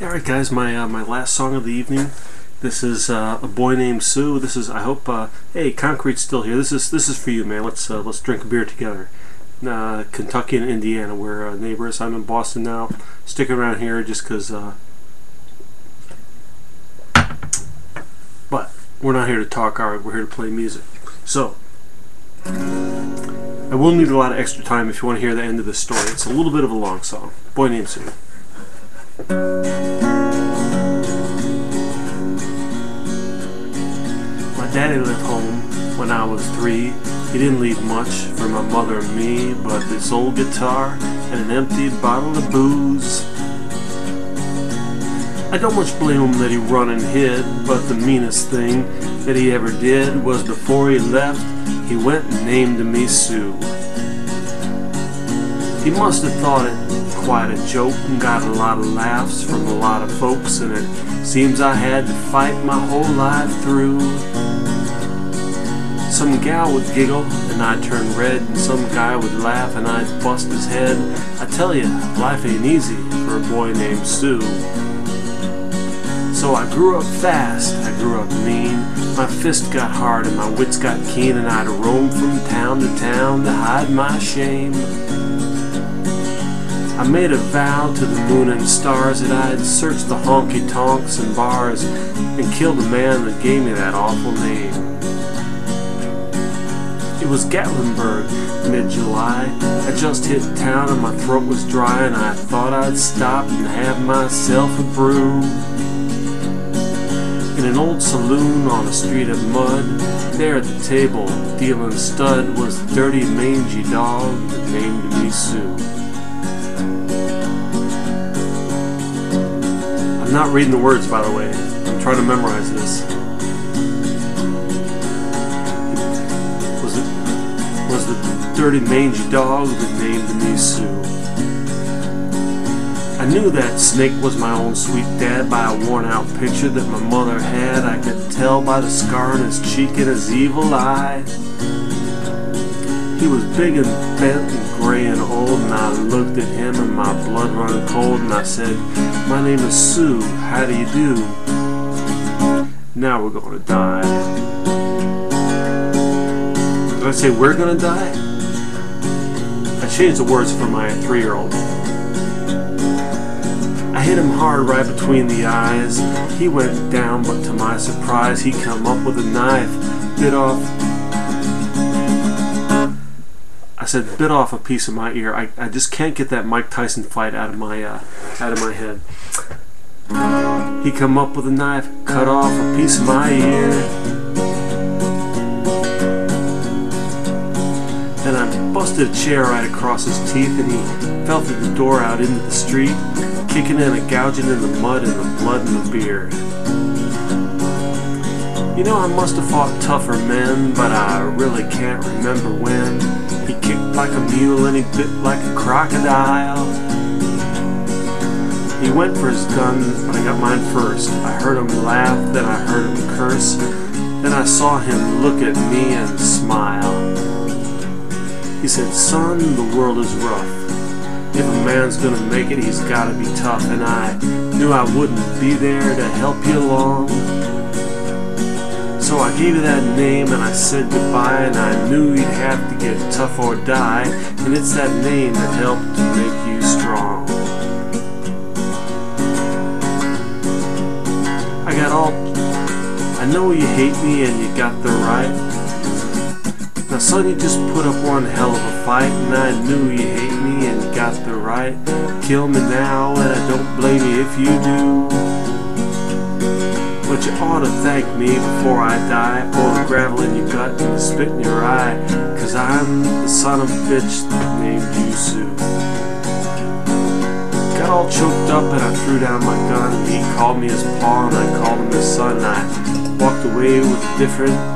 Alright guys, my last song of the evening. This is A Boy Named Sue. This is, I hope, hey, Concrete's still here. This is for you, man. Let's drink a beer together. Kentucky and Indiana, we're neighbors. I'm in Boston now. Stick around here just because, but we're not here to talk, alright, we're here to play music. So, I will need a lot of extra time if you want to hear the end of the story. It's a little bit of a long song. Boy Named Sue. My daddy left home when I was 3. He didn't leave much for my mother and me, but this old guitar and an empty bottle of booze. I don't much blame him that he run and hid, but the meanest thing that he ever did was before he left, he went and named me Sue. He must have thought it quite a joke and got a lot of laughs from a lot of folks, and it seems I had to fight my whole life through. Some gal would giggle and I'd turn red, and some guy would laugh and I'd bust his head. I tell ya, life ain't easy for a boy named Sue. So I grew up fast, I grew up mean, my fist got hard and my wits got keen, and I'd roam from town to town to hide my shame. I made a vow to the moon and stars that I'd search the honky-tonks and bars and kill the man that gave me that awful name. It was Gatlinburg, mid-July. I just hit town and my throat was dry, and I thought I'd stop and have myself a brew. In an old saloon on a street of mud, there at the table, dealing stud, was the dirty, mangy dog that named me Sue. I'm not reading the words, by the way. I'm trying to memorize this. Was the dirty, mangy dog that named me Sue. I knew that Snake was my own sweet dad by a worn-out picture that my mother had. I could tell by the scar on his cheek and his evil eye. He was big and bent and gray and old, and I looked at him and my blood run cold, and I said, "My name is Sue, how do you do? Now we're gonna die." Did I say we're gonna die? I changed the words for my 3-year-old. I hit him hard right between the eyes. He went down, but to my surprise, he come up with a knife, bit off a piece of my ear. I just can't get that Mike Tyson fight out of my head. He come up with a knife, cut off a piece of my ear. Then I busted a chair right across his teeth, and he fell through the door out into the street, kicking in and gouging in the mud and the blood and the beard. You know, I must have fought tougher men, but I really can't remember when. He kicked like a mule and he bit like a crocodile. He went for his gun, but I got mine first. I heard him laugh, then I heard him curse. Then I saw him look at me and smile. He said, "Son, the world is rough. If a man's gonna make it, he's gotta be tough." And I knew I wouldn't be there to help you along. So I gave you that name and I said goodbye, and I knew you'd have to get tough or die, and it's that name that helped to make you strong. I know you hate me and you got the right. Now son, you just put up one hell of a fight, and I knew you hate me and you got the right. Kill me now and I don't blame you if you do. But you ought to thank me before I die for the gravel in your gut and the spit in your eye, 'cause I'm the son of a bitch that named you Sue. Got all choked up and I threw down my gun, and he called me his paw and I called him his son, and I walked away with a different